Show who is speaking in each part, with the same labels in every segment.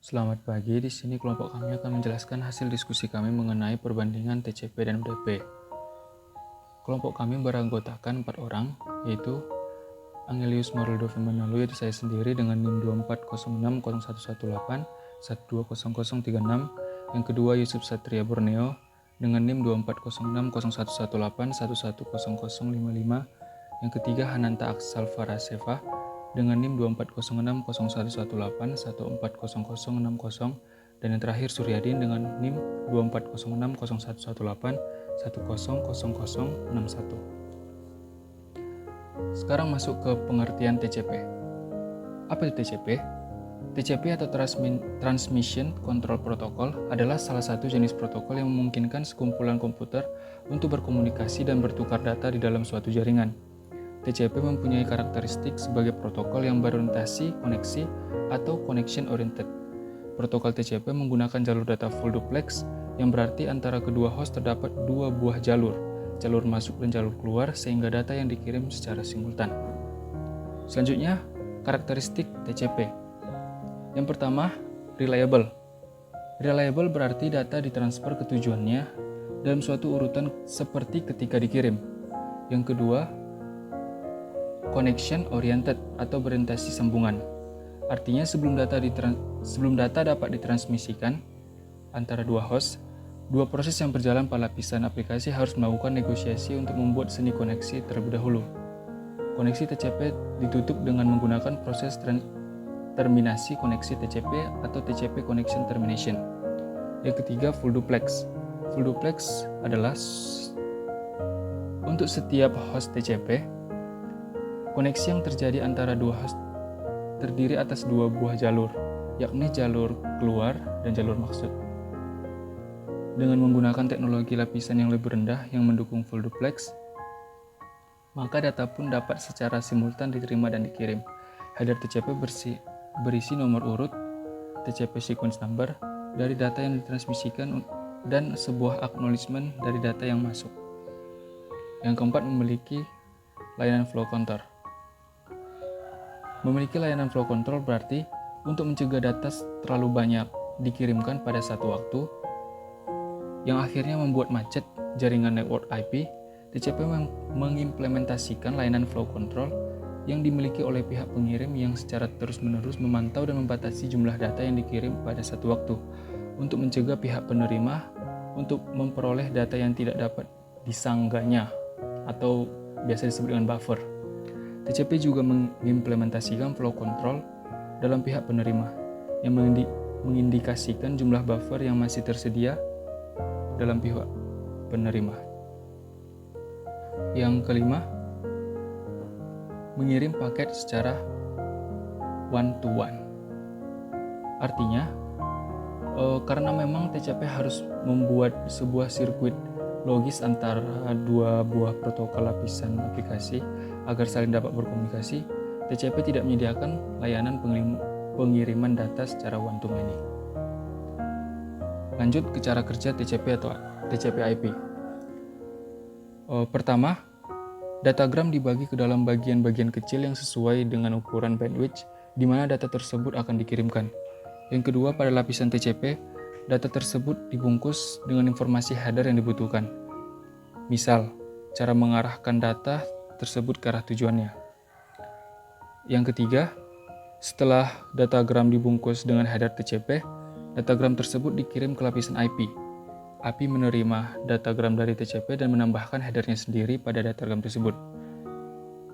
Speaker 1: Selamat pagi, di sini kelompok kami akan menjelaskan hasil diskusi kami mengenai perbandingan TCP dan UDP. Kelompok kami beranggotakan 4 orang, yaitu Angelius Maruldo Femanalo, yaitu saya sendiri dengan NIM 24060118 120036, yang kedua Yusuf Satria Borneo dengan NIM 24060118 110055, yang ketiga Hananta Aksal Faraseva dengan NIM 24060118 140060, dan yang terakhir Suryadin dengan NIM 24060118 100061. Sekarang masuk ke pengertian TCP. Apa itu TCP? TCP atau Transmission Control Protocol adalah salah satu jenis protokol yang memungkinkan sekumpulan komputer untuk berkomunikasi dan bertukar data di dalam suatu jaringan. TCP mempunyai karakteristik sebagai protokol yang berorientasi koneksi atau connection oriented. Protokol TCP menggunakan jalur data full duplex, yang berarti antara kedua host terdapat dua buah jalur masuk dan jalur keluar, sehingga data yang dikirim secara simultan. Selanjutnya, karakteristik TCP. Yang pertama, reliable. Reliable berarti data ditransfer ke tujuannya dalam suatu urutan seperti ketika dikirim. Yang kedua, connection oriented atau berorientasi sambungan. Artinya sebelum data dapat ditransmisikan antara dua host, dua proses yang berjalan pada lapisan aplikasi harus melakukan negosiasi untuk membuat seni koneksi terlebih dahulu. Koneksi TCP ditutup dengan menggunakan proses terminasi koneksi TCP atau TCP connection termination. Yang ketiga, full duplex. Full duplex adalah untuk setiap host TCP, koneksi yang terjadi antara dua host terdiri atas dua buah jalur, yakni jalur keluar dan jalur masuk. Dengan menggunakan teknologi lapisan yang lebih rendah yang mendukung full duplex, maka data pun dapat secara simultan diterima dan dikirim. Header TCP berisi nomor urut TCP sequence number dari data yang ditransmisikan dan sebuah acknowledgement dari data yang masuk. Yang keempat, memiliki layanan flow counter. Memiliki layanan flow control berarti untuk mencegah data terlalu banyak dikirimkan pada satu waktu, yang akhirnya membuat macet jaringan network IP. TCP mengimplementasikan layanan flow control yang dimiliki oleh pihak pengirim yang secara terus-menerus memantau dan membatasi jumlah data yang dikirim pada satu waktu, untuk mencegah pihak penerima untuk memperoleh data yang tidak dapat disanggahnya atau biasa disebut dengan buffer. TCP juga mengimplementasikan flow control dalam pihak penerima yang mengindikasikan jumlah buffer yang masih tersedia dalam pihak penerima. Yang kelima, mengirim paket secara one-to-one. Artinya, karena memang TCP harus membuat sebuah sirkuit logis antara dua buah protokol lapisan aplikasi agar saling dapat berkomunikasi, TCP tidak menyediakan layanan pengiriman data secara one-to-many. Lanjut ke cara kerja TCP atau TCP/IP. Pertama, datagram dibagi ke dalam bagian-bagian kecil yang sesuai dengan ukuran bandwidth di mana data tersebut akan dikirimkan. Yang kedua, pada lapisan TCP, data tersebut dibungkus dengan informasi header yang dibutuhkan. Misal, cara mengarahkan data tersebut ke arah tujuannya. Yang ketiga, setelah datagram dibungkus dengan header TCP, datagram tersebut dikirim ke lapisan IP. IP menerima datagram dari TCP dan menambahkan headernya sendiri pada datagram tersebut.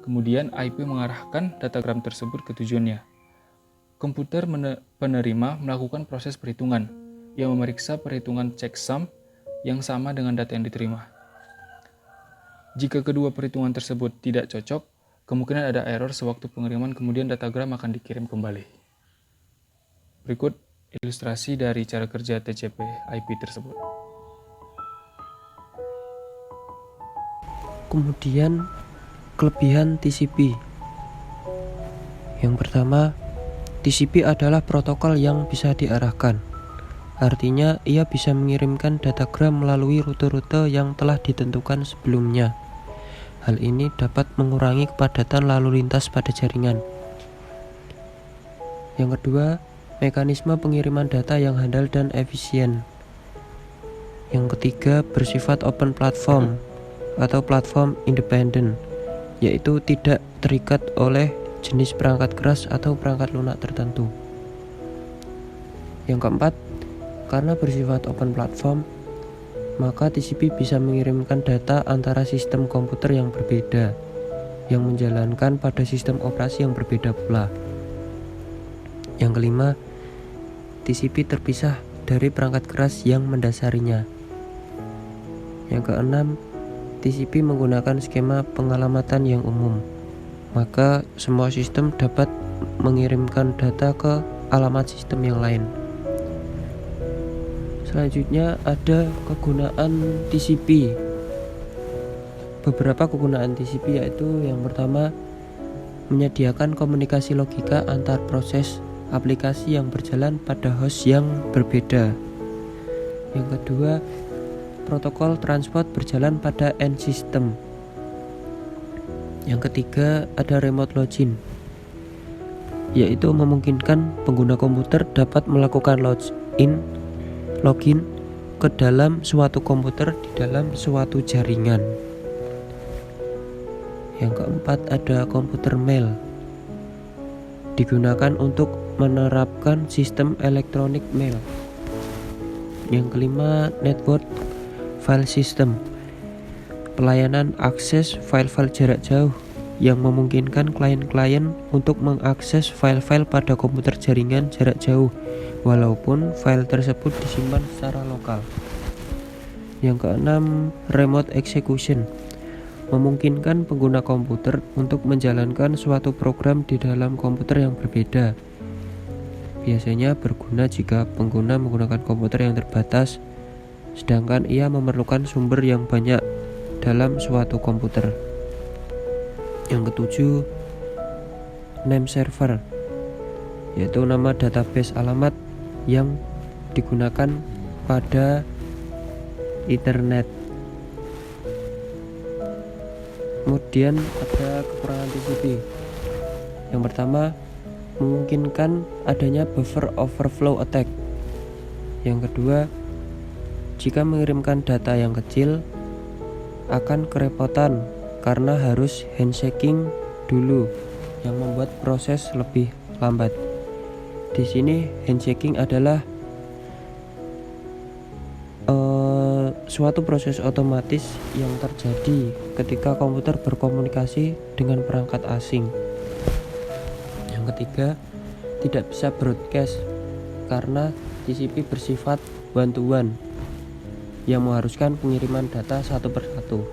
Speaker 1: Kemudian IP mengarahkan datagram tersebut ke tujuannya. Komputer penerima melakukan proses perhitungan yang memeriksa perhitungan checksum yang sama dengan data yang diterima. Jika kedua perhitungan tersebut tidak cocok, kemungkinan ada error sewaktu pengiriman, kemudian datagram akan dikirim kembali. Berikut ilustrasi dari cara kerja TCP/IP tersebut.
Speaker 2: Kemudian kelebihan TCP. Yang pertama, TCP adalah protokol yang bisa diarahkan. Artinya, ia bisa mengirimkan datagram melalui rute-rute yang telah ditentukan sebelumnya. Hal ini dapat mengurangi kepadatan lalu lintas pada jaringan. Yang kedua, mekanisme pengiriman data yang handal dan efisien. Yang ketiga, bersifat open platform atau platform independen, yaitu tidak terikat oleh jenis perangkat keras atau perangkat lunak tertentu. Yang keempat, karena bersifat open platform, maka TCP bisa mengirimkan data antara sistem komputer yang berbeda, yang menjalankan pada sistem operasi yang berbeda pula. Yang kelima, TCP terpisah dari perangkat keras yang mendasarinya. Yang keenam, TCP menggunakan skema pengalamatan yang umum, maka semua sistem dapat mengirimkan data ke alamat sistem yang lain. Selanjutnya ada kegunaan TCP. Beberapa kegunaan TCP yaitu yang pertama, menyediakan komunikasi logika antar proses aplikasi yang berjalan pada host yang berbeda. Yang kedua, protokol transport berjalan pada end system. Yang ketiga, ada remote login, yaitu memungkinkan pengguna komputer dapat melakukan login ke dalam suatu komputer di dalam suatu jaringan. Yang keempat, ada komputer mail, digunakan untuk menerapkan sistem elektronik mail. Yang kelima, network file system, pelayanan akses file-file jarak jauh yang memungkinkan klien-klien untuk mengakses file-file pada komputer jaringan jarak jauh walaupun file tersebut disimpan secara lokal. Yang keenam, remote execution, memungkinkan pengguna komputer untuk menjalankan suatu program di dalam komputer yang berbeda. Biasanya berguna jika pengguna menggunakan komputer yang terbatas, sedangkan ia memerlukan sumber yang banyak dalam suatu komputer. Yang ketujuh, name server, yaitu nama database alamat yang digunakan pada internet. Kemudian ada kekurangan TCP. Yang pertama, memungkinkan adanya buffer overflow attack. Yang kedua, jika mengirimkan data yang kecil akan kerepotan karena harus handshaking dulu yang membuat proses lebih lambat. Di sini handshaking adalah suatu proses otomatis yang terjadi ketika komputer berkomunikasi dengan perangkat asing. Yang ketiga, tidak bisa broadcast karena TCP bersifat one-to-one yang mengharuskan pengiriman data satu persatu.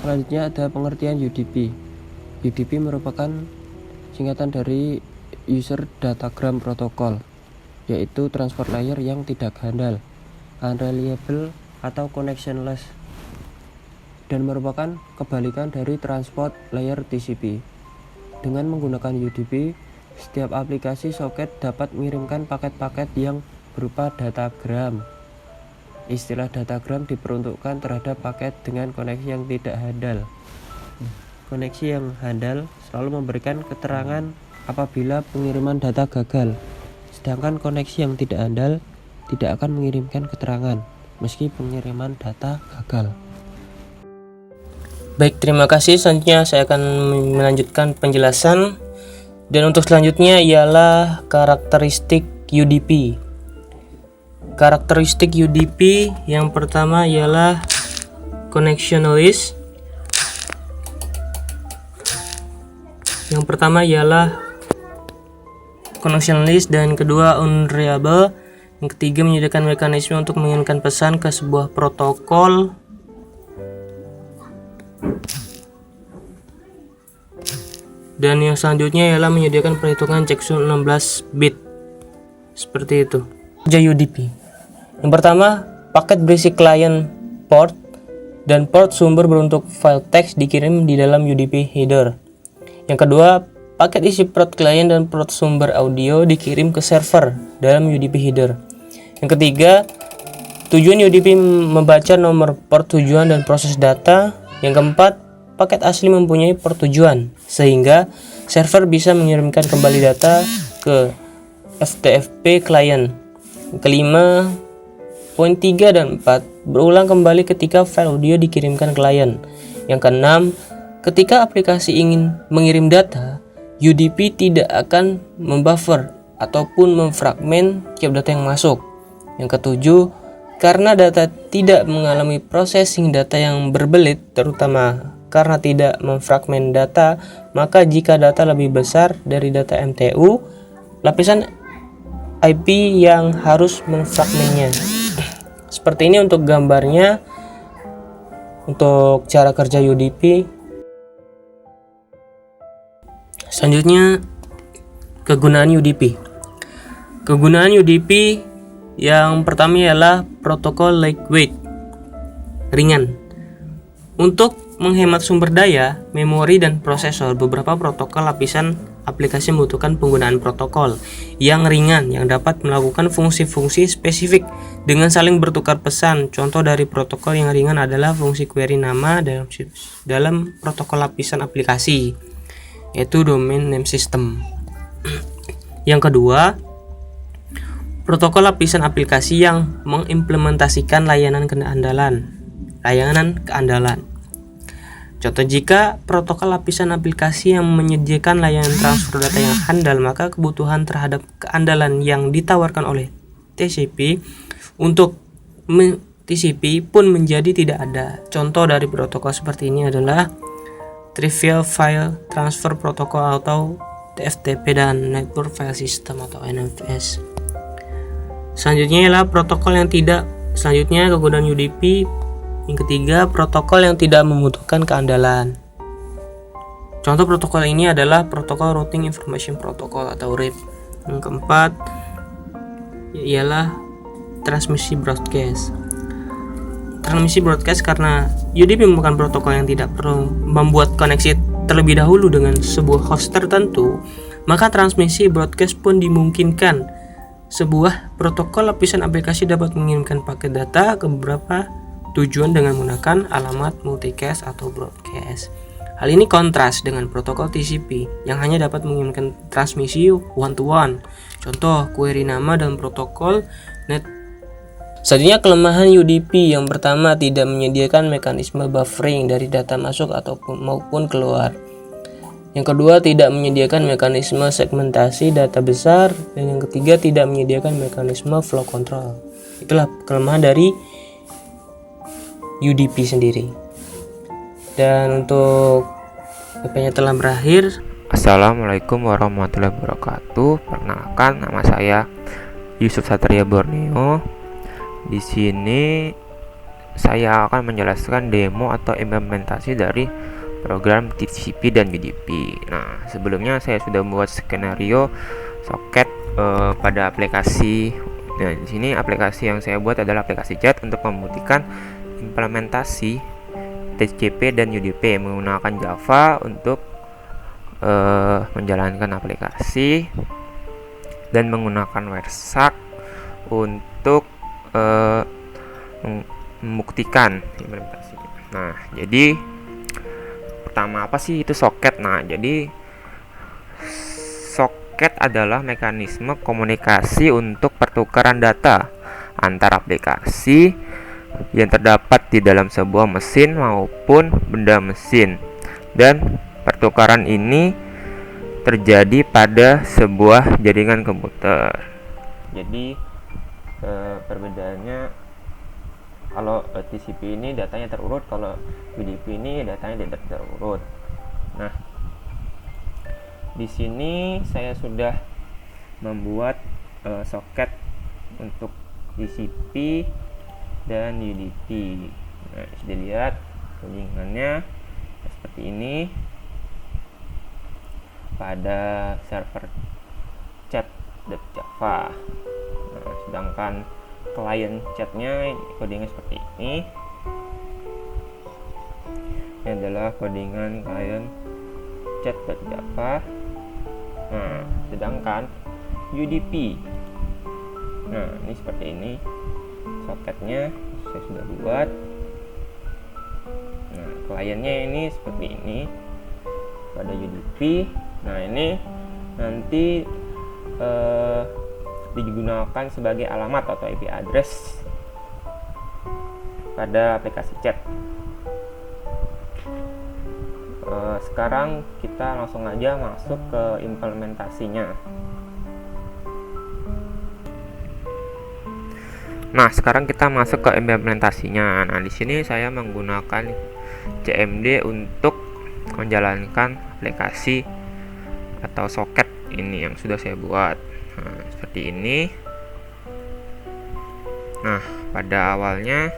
Speaker 2: Selanjutnya ada pengertian UDP. UDP merupakan singkatan dari User Datagram Protocol, yaitu transport layer yang tidak handal, unreliable atau connectionless, dan merupakan kebalikan dari transport layer TCP. Dengan menggunakan UDP, setiap aplikasi soket dapat mengirimkan paket-paket yang berupa datagram. Istilah datagram diperuntukkan terhadap paket dengan koneksi yang tidak handal. Koneksi yang handal selalu memberikan keterangan apabila pengiriman data gagal, sedangkan koneksi yang tidak handal tidak akan mengirimkan keterangan meski pengiriman data gagal.
Speaker 3: Baik, terima kasih. Selanjutnya saya akan melanjutkan penjelasan. Dan untuk selanjutnya ialah karakteristik UDP. Karakteristik UDP yang pertama ialah connectionless. Dan kedua unreliable. Yang ketiga, menyediakan mekanisme untuk mengirimkan pesan ke sebuah protokol. Dan yang selanjutnya ialah menyediakan perhitungan checksum 16 bit. Seperti itu. UDP. Yang pertama, paket berisi client port dan port sumber berbentuk file teks dikirim di dalam UDP header. Yang kedua, paket isi port client dan port sumber audio dikirim ke server dalam UDP header. Yang ketiga, tujuan UDP membaca nomor port tujuan dan proses data. Yang keempat, paket asli mempunyai pertujuan, sehingga server bisa mengirimkan kembali data ke FTP klien. Kelima, poin 3 dan 4 berulang kembali ketika file audio dikirimkan klien. Yang keenam, ketika aplikasi ingin mengirim data, UDP tidak akan membuffer ataupun memfragmen tiap data yang masuk. Yang ketujuh, karena data tidak mengalami processing data yang berbelit, terutama karena tidak memfragmen data, maka jika data lebih besar dari data MTU, lapisan IP yang harus memfragmennya. Seperti ini untuk gambarnya. Untuk cara kerja UDP. Selanjutnya, kegunaan UDP. Kegunaan UDP yang pertama ialah protokol lightweight, ringan. Untuk menghemat sumber daya, memori, dan prosesor, beberapa protokol lapisan aplikasi membutuhkan penggunaan protokol yang ringan yang dapat melakukan fungsi-fungsi spesifik dengan saling bertukar pesan. Contoh dari protokol yang ringan adalah fungsi query nama dalam protokol lapisan aplikasi, yaitu domain name system. Yang kedua, protokol lapisan aplikasi yang mengimplementasikan layanan keandalan. Contoh, jika protokol lapisan aplikasi yang menyediakan layanan transfer data yang handal, maka kebutuhan terhadap keandalan yang ditawarkan oleh TCP untuk TCP pun menjadi tidak ada. Contoh dari protokol seperti ini adalah Trivial File Transfer Protocol atau TFTP dan Network File System atau NFS. Selanjutnya ialah protokol yang tidak. Selanjutnya kegunaan UDP. Yang ketiga, protokol yang tidak membutuhkan keandalan. Contoh protokol ini adalah protokol Routing Information Protocol atau RIP. Yang keempat ialah transmisi broadcast. Transmisi broadcast karena UDP merupakan protokol yang tidak perlu membuat koneksi terlebih dahulu dengan sebuah host tertentu, maka transmisi broadcast pun dimungkinkan. Sebuah protokol lapisan aplikasi dapat mengirimkan paket data ke beberapa tujuan dengan menggunakan alamat multicast atau broadcast. Hal ini kontras dengan protokol TCP yang hanya dapat mengirimkan transmisi one-to-one. Contoh, query nama dan protokol net. Selanjutnya, kelemahan UDP. Yang pertama, tidak menyediakan mekanisme buffering dari data masuk maupun keluar. Yang kedua, tidak menyediakan mekanisme segmentasi data besar. Dan yang ketiga, tidak menyediakan mekanisme flow control. Itulah kelemahan dari UDP sendiri. Dan untuk PP-nya telah berakhir.
Speaker 4: Assalamualaikum warahmatullahi wabarakatuh. Perkenalkan, nama saya Yusuf Satria Borneo. Di sini saya akan menjelaskan demo atau implementasi dari program TCP dan UDP. Nah, sebelumnya saya sudah membuat skenario soket pada aplikasi. Nah, di sini aplikasi yang saya buat adalah aplikasi chat untuk membuktikan implementasi TCP dan UDP menggunakan Java untuk menjalankan aplikasi dan menggunakan WebShark untuk membuktikan implementasinya. Nah, jadi pertama apa sih itu soket? Nah, jadi soket adalah mekanisme komunikasi untuk pertukaran data antar aplikasi yang terdapat di dalam sebuah mesin maupun benda mesin, dan pertukaran ini terjadi pada sebuah jaringan komputer. Jadi perbedaannya, kalau TCP ini datanya terurut, kalau UDP ini datanya tidak terurut. Nah, di sini saya sudah membuat soket untuk TCP dan UDP. Nah, bisa dilihat codingannya seperti ini pada server chat.java. Nah, sedangkan klien chatnya codingnya seperti ini. Ini adalah codingan klien chat.java. Nah, sedangkan UDP, nah ini seperti ini soketnya saya sudah buat. Nah, kliennya ini seperti ini pada UDP. Nah, ini nanti digunakan sebagai alamat atau IP address pada aplikasi chat. Sekarang kita langsung aja masuk ke implementasinya. Nah, sekarang kita masuk ke implementasinya. Nah, di sini saya menggunakan CMD untuk menjalankan aplikasi atau soket ini yang sudah saya buat. Nah, seperti ini. Nah, pada awalnya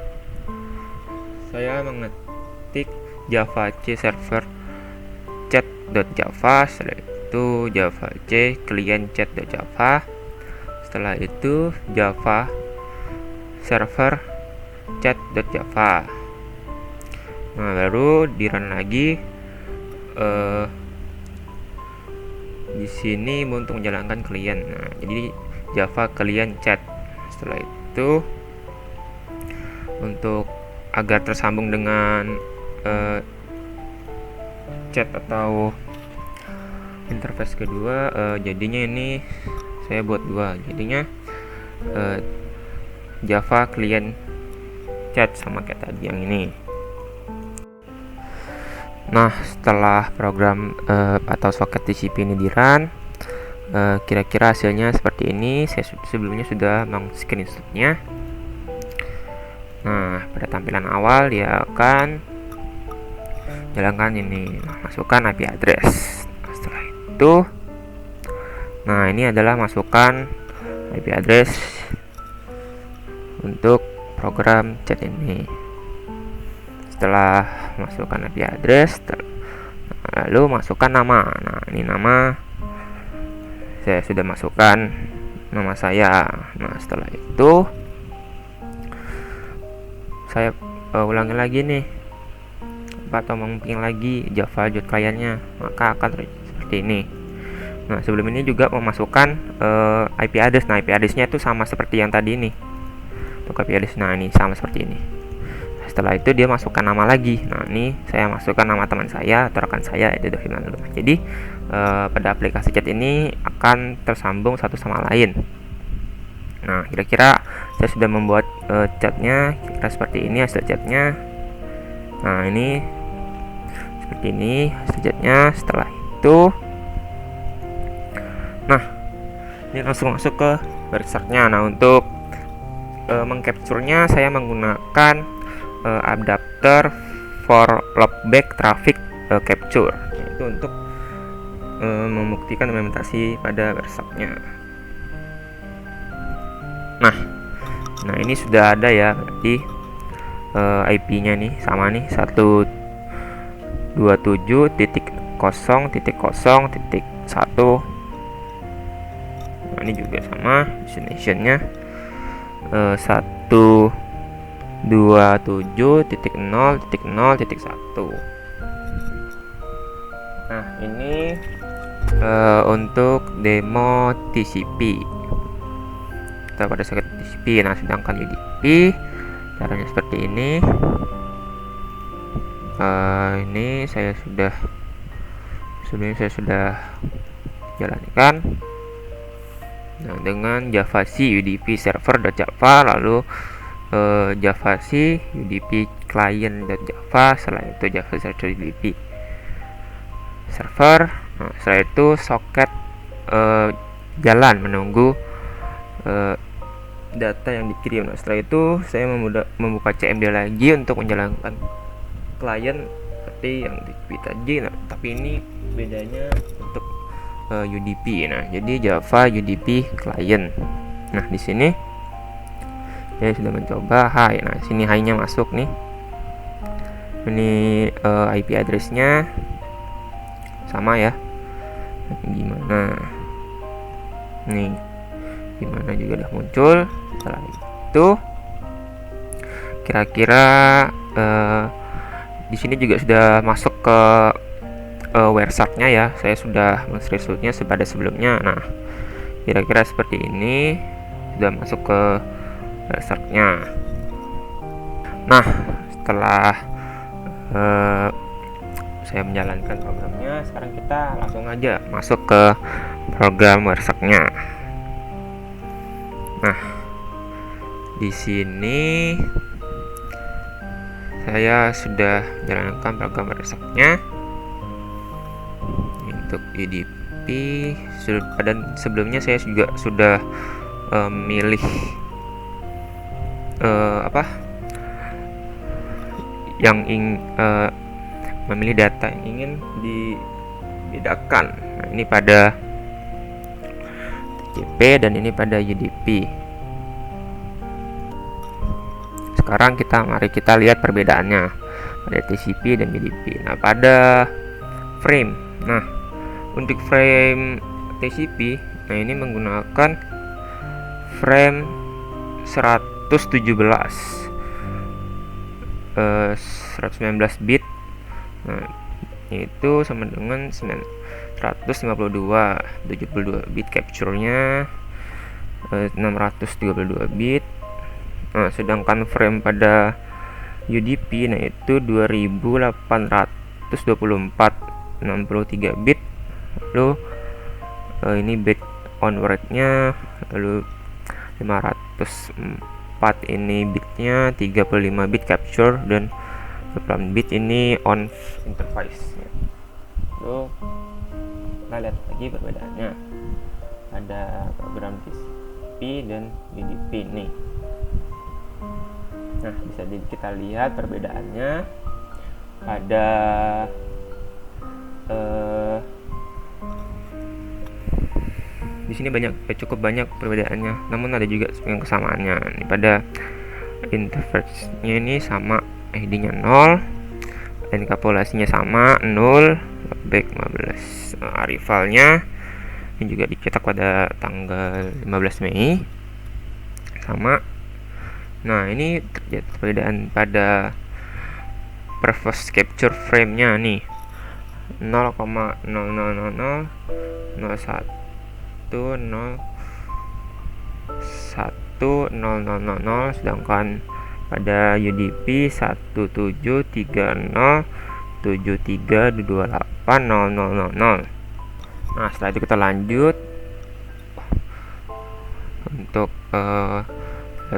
Speaker 4: saya mengetik Java C server chat.java, setelah itu Java C client chat.java, setelah itu Java server chat.java. Nah, baru di run lagi. Di sini untuk menjalankan klien. Nah, jadi Java client chat. Setelah itu untuk agar tersambung dengan chat atau interface kedua, jadinya ini saya buat dua. Jadinya Java client chat sama kayak tadi yang ini. Nah, setelah program atau soket TCP ini di run, kira-kira hasilnya seperti ini. Saya sebelumnya sudah meng-screenshotnya. Nah, pada tampilan awal dia akan jalankan ini. Nah, masukkan IP address. Nah, setelah itu, nah ini adalah masukkan IP address untuk program chat ini. Setelah masukkan IP address, lalu masukkan nama. Nah, ini nama saya sudah masukkan nama saya. Nah, setelah itu saya ulangi lagi nih, atau mungkin lagi Java client-nya, maka akan seperti ini. Nah, sebelum ini juga memasukkan IP address. Nah, IP address-nya itu sama seperti yang tadi ini. Untuk IP address, nah ini sama seperti ini. Setelah itu dia masukkan nama lagi. Nah, ini saya masukkan nama teman saya atau rekan saya, itu Doviman. Jadi pada aplikasi chat ini akan tersambung satu sama lain. Nah, kira-kira saya sudah membuat chatnya kira seperti ini hasil chatnya. Nah, ini seperti ini hasil chatnya. Setelah itu, nah ini langsung masuk ke berserknya. Nah, untuk mengcapture-nya saya menggunakan adapter for loopback traffic capture, itu untuk membuktikan implementasi pada berserknya. Nah ini sudah ada ya, berarti IP-nya nih sama nih 127.0.0.1. Nah, ini juga sama destination-nya 127.0.0.1. Nah, ini untuk demo TCP. Kita pada soket TCP. Nah, sedangkan UDP caranya seperti ini. Ini saya sudah jalankan. Nah, dengan Java C UDP server.java, lalu Java C UDP client.java, setelah itu Java server UDP server. Nah, setelah itu soket jalan menunggu data yang dikirim. Nah, setelah itu saya membuka CMD lagi untuk menjalankan klien seperti yang di tadi. Nah, tapi ini bedanya untuk UDP. Nah, jadi Java UDP client. Nah, di sini saya sudah mencoba hi. Nah, sini hi-nya masuk nih. Ini IP address-nya sama ya. Gimana? Nih, gimana juga udah muncul. Setelah itu, kira-kira di sini juga sudah masuk ke website-nya ya. Saya sudah men-screenshot-nya pada sebelumnya. Nah, kira-kira seperti ini sudah masuk ke website-nya. Nah, setelah saya menjalankan programnya. Sekarang kita langsung aja masuk ke program WordSearch-nya. Nah, di sini saya sudah menjalankan program WordSearch-nya untuk UDP. Dan sebelumnya saya juga sudah milih memilih data yang ingin dibedakan. Nah, ini pada TCP dan ini pada UDP. Sekarang mari kita lihat perbedaannya pada TCP dan UDP. Nah, pada frame. Nah, untuk frame TCP, nah ini menggunakan frame 119 bit. Nah, itu sama dengan 72 bit capture-nya, 632 bit. Nah, sedangkan frame pada UDP nah itu 2824 63 bit. Lalu ini bit on rate-nya, lalu 504 ini bitnya, 35 bit capture dan 8 bit ini on interface. Lalu kita lihat lagi perbedaannya ada program TCP dan UDP ini. Nah, bisa kita lihat perbedaannya ada di sini cukup banyak perbedaannya, namun ada juga yang kesamaannya. Ini pada interface-nya ini sama, ID-nya 0, encapsulasinya sama 0, back 15. Arrivalnya ini juga dicetak pada tanggal 15 Mei sama. Nah, ini terjadi perbedaan pada purpose capture frame-nya nih 0,0000011000, sedangkan pada UDP 17307328000. Nah, setelah itu kita lanjut untuk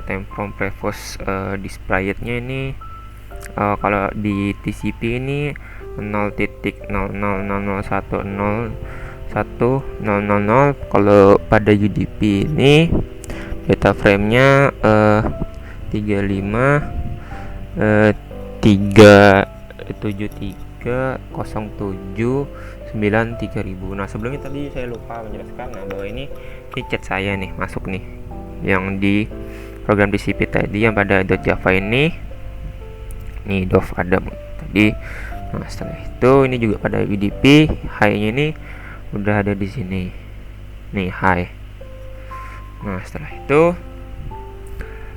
Speaker 4: time from previous displayed-nya ini. Kalau di TCP ini 0.00010100. Kalau pada UDP ini data frame-nya 35.37307.9030. Nah, sebelumnya tadi saya lupa menjelaskan bahwa ini chat saya nih masuk nih yang di program TCP tadi yang pada .java ini DOF ada tadi. Nah, setelah itu ini juga pada UDP high-nya ini udah ada di sini nih, high. Nah, setelah itu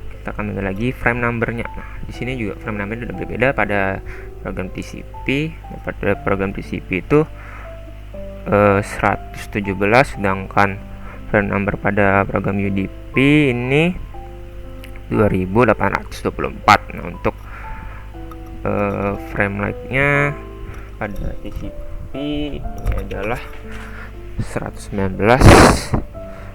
Speaker 4: kita akan ambil lagi frame number-nya. Nah, di sini juga frame number-nya udah berbeda pada program TCP. Nah, pada program TCP itu 117, sedangkan frame number pada program UDP ini 2824. Nah, untuk frame rate-nya pada TCP ini adalah 119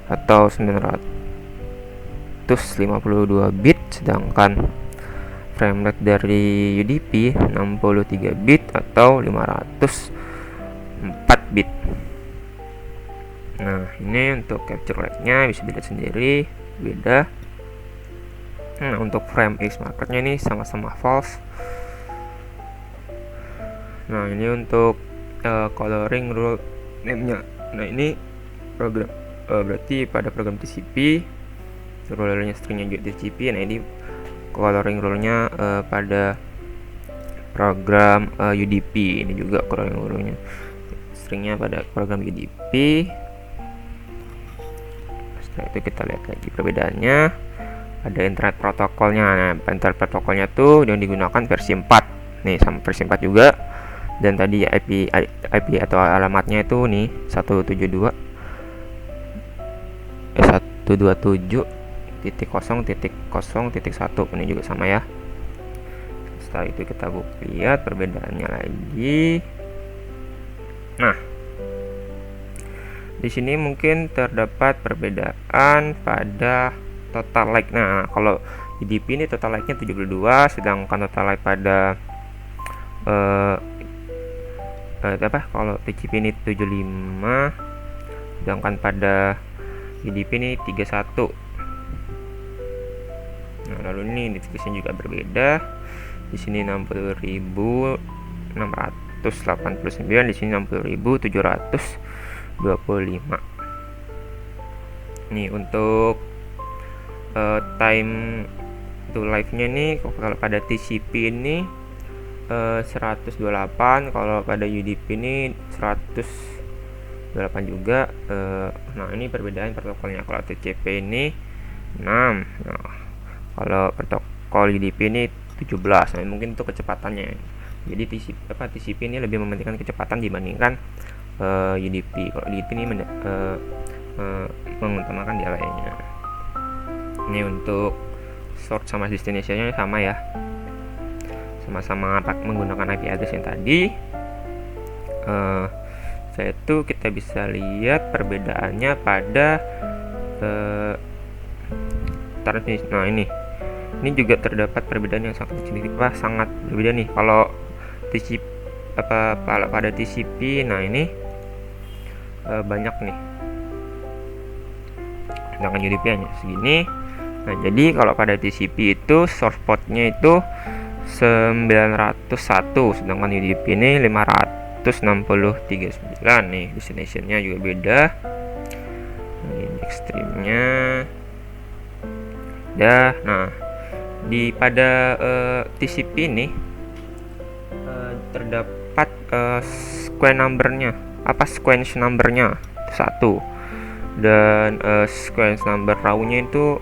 Speaker 4: atau 952 bit, sedangkan frame rate dari UDP 63 bit atau 504 bit. Nah, ini untuk capture rate-nya bisa dilihat sendiri beda. Nah, untuk frame X markernya ini sama-sama false. Nah, ini untuk coloring rule name-nya. Nah, ini program berarti pada program TCP rule-nya stringnya juga TCP. Nah, ini coloring rule-nya pada program UDP. Ini juga coloring rule-nya stringnya pada program UDP. Setelah itu kita lihat lagi perbedaannya. Ada internet protokolnya. Nah, internet protokolnya tuh yang digunakan versi 4. Nih, sama versi 4 juga. Dan tadi IP atau alamatnya itu nih 127.0.0.1. Ini juga sama ya. Setelah itu kita lihat perbedaannya lagi. Nah, di sini mungkin terdapat perbedaan pada total like. Nah, kalau UDP ini total like-nya 72, sedangkan total like pada kalau TCP ini 75, sedangkan pada UDP ini 31. Nah, lalu ini notification juga berbeda. Di sini 60.689, di sini 60.725. Nih untuk time to live-nya nih, kalau pada TCP ini 128, kalau pada UDP ini 128 juga. Nah, ini perbedaan protokolnya. Kalau TCP ini 6, nah, kalau protokol UDP ini 17. Nah, mungkin itu kecepatannya. Jadi TCP ini lebih mementingkan kecepatan dibandingkan UDP. Kalau UDP ini mengutamakan delay-nya. Ini untuk source sama destination-nya sama ya, sama-sama menggunakan IP address yang tadi. Setelah itu kita bisa lihat perbedaannya pada transmisi. Nah, ini juga terdapat perbedaan yang sangat signifikan, sangat berbeda nih. Kalau TCP pada TCP, nah ini banyak nih, sedangkan UDP hanya segini. Nah, jadi kalau pada TCP itu source portnya itu 901, sedangkan UDP ini 569 nih. Destinationnya juga beda. Ini extreme-nya. Nah, pada TCP ini terdapat sequence numbernya 1, dan sequence number raw-nya itu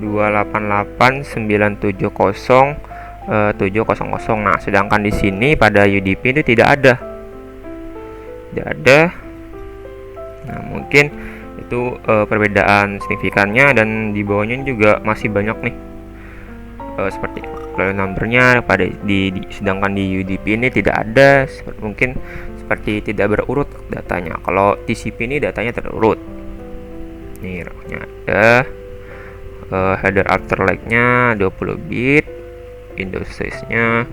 Speaker 4: 288970700. Nah, sedangkan di sini pada UDP itu tidak ada. Nah, mungkin itu perbedaan signifikannya, dan di bawahnya juga masih banyak nih, seperti numbernya sedangkan di UDP ini tidak ada. Mungkin seperti tidak berurut datanya. Kalau TCP ini datanya terurut. Nih, rawnya ada. Header after like-nya 20 bit, window size-nya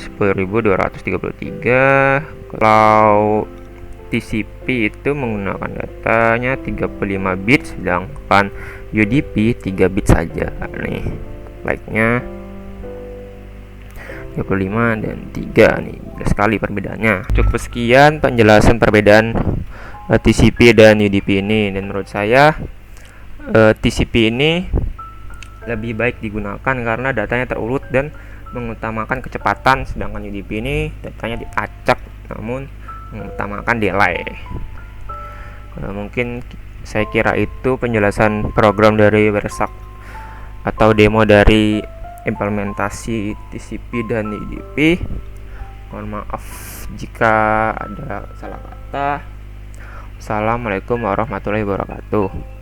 Speaker 4: 10.233. Kalau TCP itu menggunakan datanya 35 bit, sedangkan UDP 3 bit saja. Nih, like-nya 25 dan 3 nih, jelas sekali perbedaannya. Cukup sekian penjelasan perbedaan TCP dan UDP ini, dan menurut saya TCP ini lebih baik digunakan karena datanya terurut dan mengutamakan kecepatan, sedangkan UDP ini datanya diacak namun mengutamakan delay. Mungkin saya kira itu penjelasan program dari Wersak atau demo dari implementasi TCP dan UDP. Mohon maaf jika ada salah kata. Assalamualaikum warahmatullahi wabarakatuh.